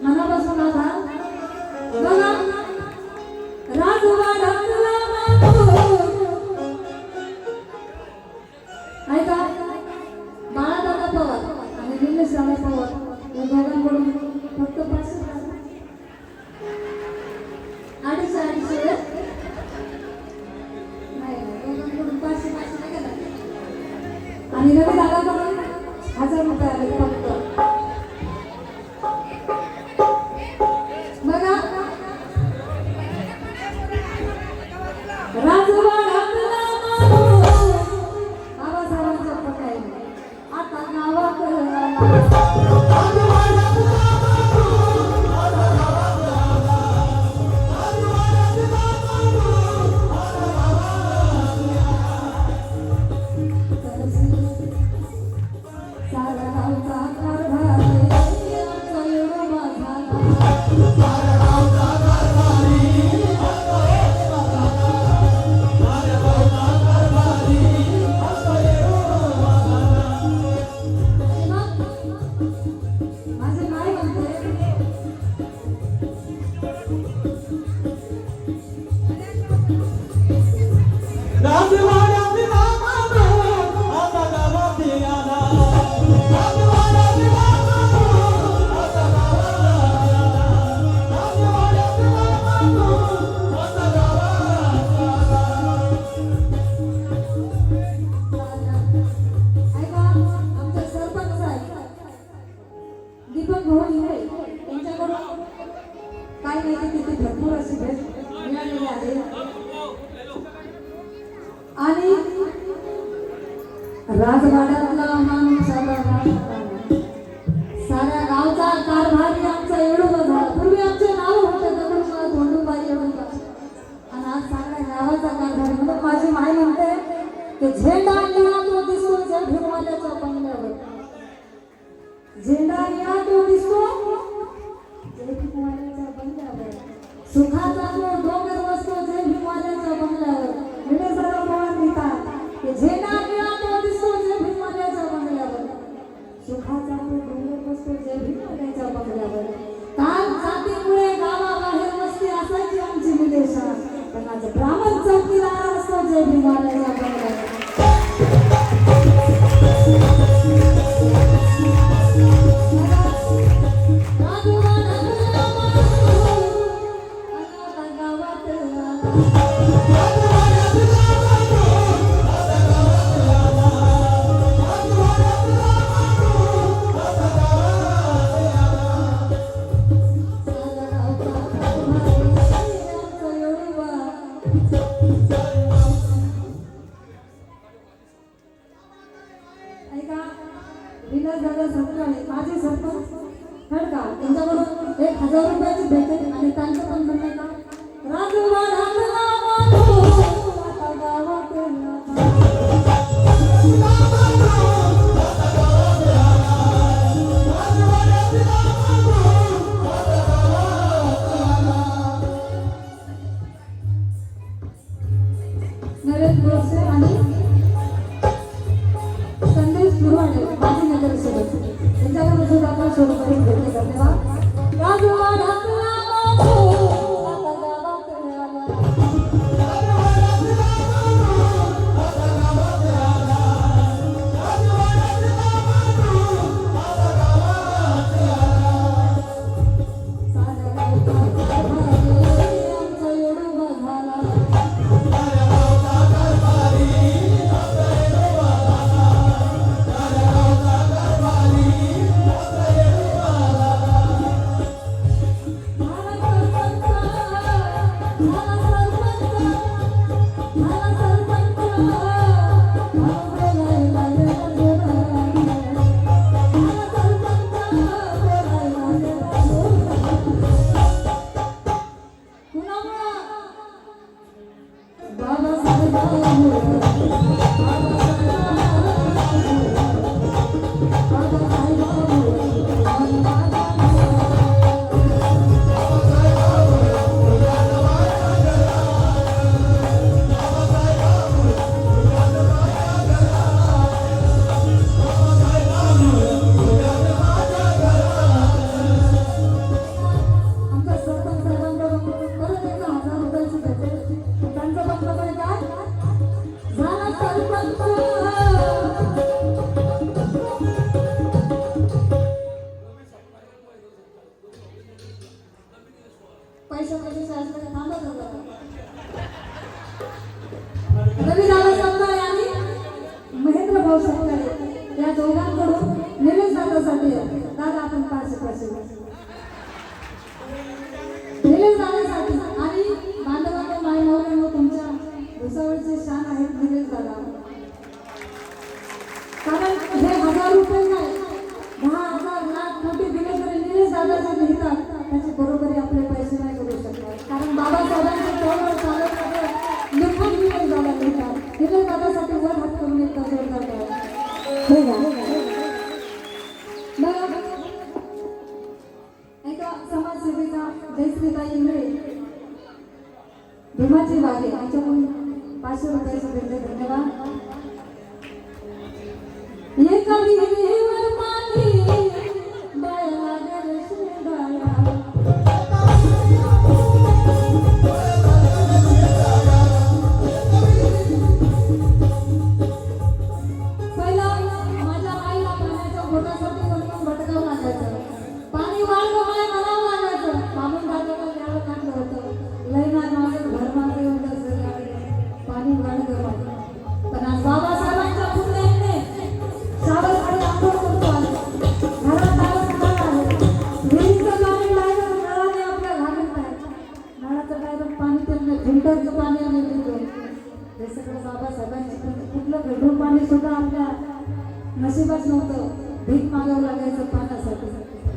मनापासून आभार. बघा राजवाड्यातला माणूस ऐका बाळादादा पवार आणि निलेश राणा पवार या दोघांकडून फक्त 500 अडीचशे नाही दोघांकडून 500 नाही केला आणि रवी दादाकडून 1000 रुपये आले फक्त. बघा राजवाड्यातला माणूस बाबासाहेबांच्या पटाई आता गावात काय माहिती तिथे भरपूर अशी भेट मिळालेली आहे आणि राजवाड्यातला माणूस साऱ्या गावचा कारभारी आमचा एवढं झाला. पूर्वी आमचे नाव होते दगडूशेठ धोंडूबाई एवढं आणि आज साऱ्या गावाचा कारभारी. म्हणून माझी माय म्हणते की झेंडा निळा तो दिसतो जय भीमवाल्याच्या बंगल्यावर. झेंडा निळा तो दिसतो जय भीमवाल्याच्या बंगल्यावर. सुखाचा तो डोंगर बसतो जय भीमवाल्याच्या बंगल्यावर. निलेश राणा पवार लिहितात की झेंडा निळा तो दिसतो जय भीमवाल्याच्या बंगल्यावर. सुखाचा तो डोंगर बसतो जय भीमवाल्याच्या बंगल्यावर. काल जातीमुळे गावाबाहेर वस्ती असायची आमची निलेशा पण आज ब्राह्मण चौकीदार असतो जय भीमवाल्याच्या बंगल्यावर. माझे सरपंच खडका त्यांच्याकडून 1000 रुपयाची भेटेल आणि त्यांचं पण म्हणणं का राजवाड्यातला माणूस आता गावात नरेश गोडसे आणि संदेश गुरुवाडे माजी नगरसेवक त्यांच्याकडून सुद्धा आपण सुरू करून घेतले. धन्यवाद. राजवाड्यातला माणूस आता गावात भाऊ शेतकरी या दोघांकडून निलेश दादासाठी दादा आपण 500 निलेश दादासाठी आणि बांधवांना माय नवऱ्यांना तुमच्या भुसावळचे शान आहेत निलेश दादा. कारण हे 1000 रुपये नाही 10,000 लाख कोटी दिले तरी निलेश दादा जे लिहितात त्याची बरोबरी आपले पैसे नाही करू शकतात. कारण बाबासाहेबांचे चळवळ चालत लिखून निलेश दादा लिहितात. निलेश दादासाठी वर हात करून एक जोरदार टाळ्या. हो ना. मग एका समाजसेविका जयश्रीताई इंगळे भीमाची वाघे यांच्याकडून 500 रुपयाचे भेटले. धन्यवाद. एका विहिरीवर पाणी बाळा गर शेंगाळा पहिला माझ्या आईला पाण्याच्या घोटासाठी वरून भटकावं लागायचं. पाणी वाढलं मला म्हणावं लागायचं. मामून दादाला द्यावं लागलं होतं. लैना माझं घर माझं एवढं पाणी वाढलं. पण आज बाबासाहेबांच्या पुतळ्याने सावरकडे आंघोळ करतो आले. घरात आलं नळ आहे. विहिरीचं पाणी डायरेक्ट नळाने आपल्या घालत आहे. नळाचं डायरेक्ट पाणी त्यांना फिल्टरचं पाणी आम्ही देतो. हे सगळं बाबासाहेबांची कुठलं फिल्टर पाणी सुद्धा आपल्या नशिबात नव्हतं. भीक मागावं लागायचं पाण्यासाठी.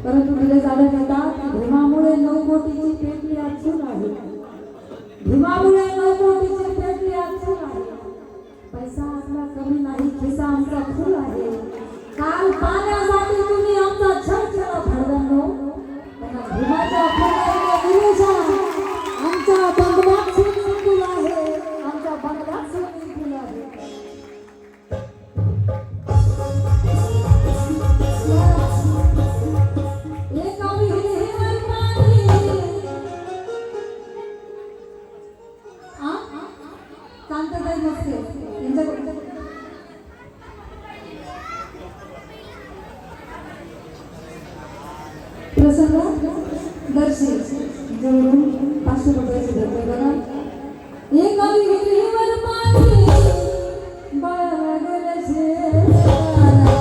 परंतु निलेश दादा म्हणतात भीमामुळे 9 कोटीची पेटली अचूक आहे. भीमामुळे 9 कोटीची पेटली अचूक आहे. पैसा आपला कमी नाही खिसा आमचा फुल आहे. काल पाण्यासाठी तुम्ही आमचा छळ केला फडव्यांनो. भीमाच्या आमच्या बंगल्यात स्विमिंग पूल आहे. आमच्या बंगल्यात स्विमिंग पूल आहे. एका विहिरीवर पाणी शांतता नसते त्यांच्याकडे. प्रसंग दर्शी जवळून 500 रुपयाचे भेटले बघा. एका विहिरीवर पाणी बाळा गर शेंगाळा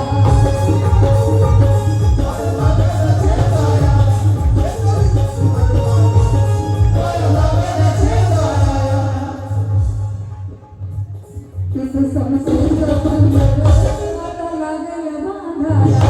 तिथं समस्येचं पंढर आता लागलं बांधायला.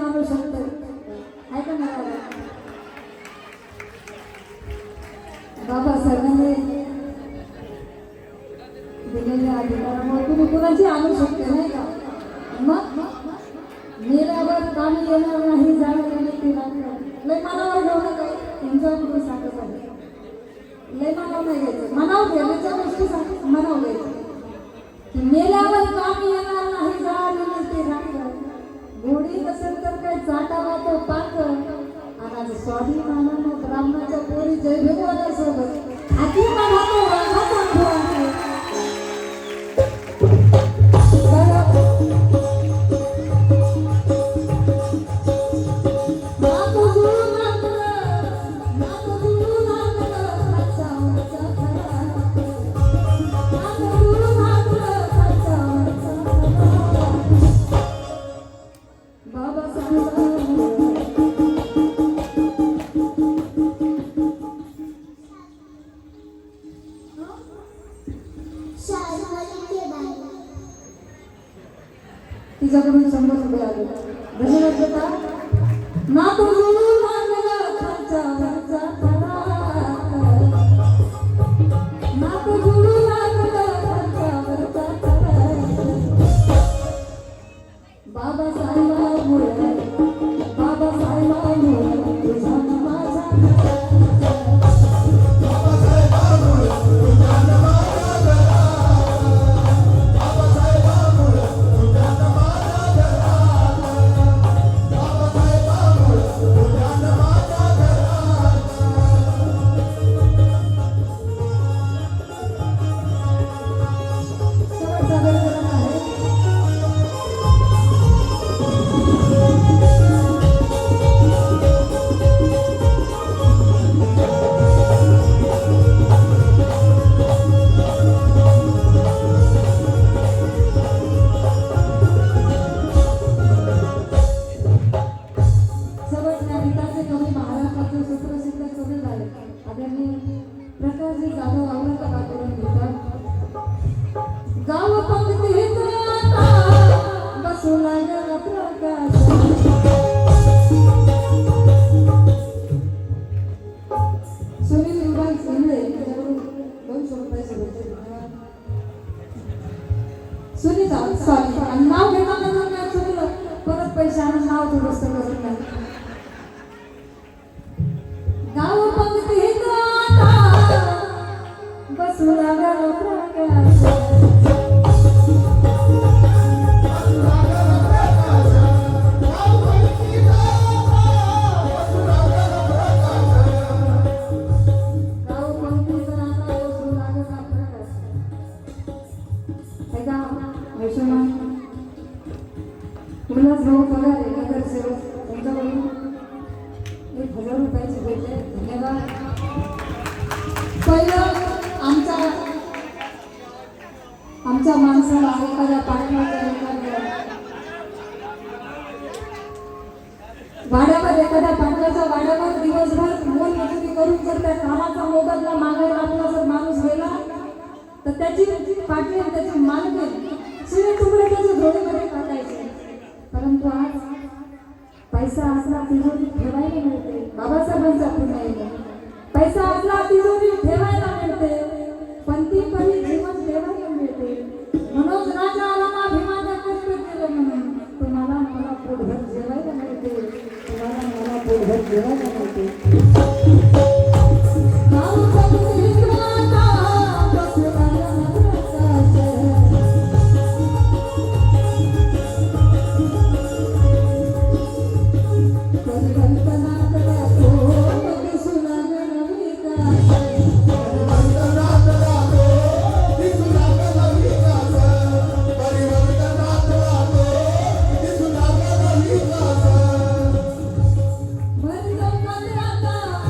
आणू शकतो ऐका ना बाबासाहेबांनी दिलेल्या अधिकारामुळे तुम्ही कुणाची आणू शकते नाही का. मग मेल्यावर कामी येणार नाही जाणार नाही ते लय मनावर घेऊ नका. तुमच्या कुठे सांगत आहे लय मनाव नाही घ्यायचं. मनाव घेण्याच्या गोष्टी मनाव घ्यायचं की मेल्यावर कामी येणार नाही जाणार नाही ते राखलं. गोडी नसेल तर काय चाटावा तो पाक. आणि आज स्वाभिमानानं ब्राह्मणाच्या पोरी जय भगवानासोबत हाती मानातो वाघाचा खोरा. संगीताचे कवी महाराष्ट्राचे सुप्रसिद्ध कवी झाले आदरणीय प्रकाशजी जाधव औरंगाबादवरून लिहितात गाव पंक्तीत आता बसू लागला प्रकाश सुनील युवराज इंगळे त्याच्याकडून 200 रुपये शुभेच्छा सुनीता सॉरी आणि नाव घेताना जर नाही चुकलं परत पैसे आणून नाव दुरुस्त करून नाही गाव पंक्तीत आता बसू लागला प्रकाश उल्हास भाऊ पगारे नगरसेवक त्यांच्याकडून 1000 रुपयाची भेट आहे धन्यवाद पहिलं आमच्या माणसाला एखाद्या पाटलाच्या वाड्यावर दिवसभर मोलमजुरी करून जर त्या कामाचा मोबदला मागायला आपला जर माणूस गेला तर त्याची पाटली त्याची मालकी शिळे तुकडे त्याच्या झोळीमध्ये टाकायचे परंतु आज पैसा असला तिजोरीत ठेवायला मिळते बाबा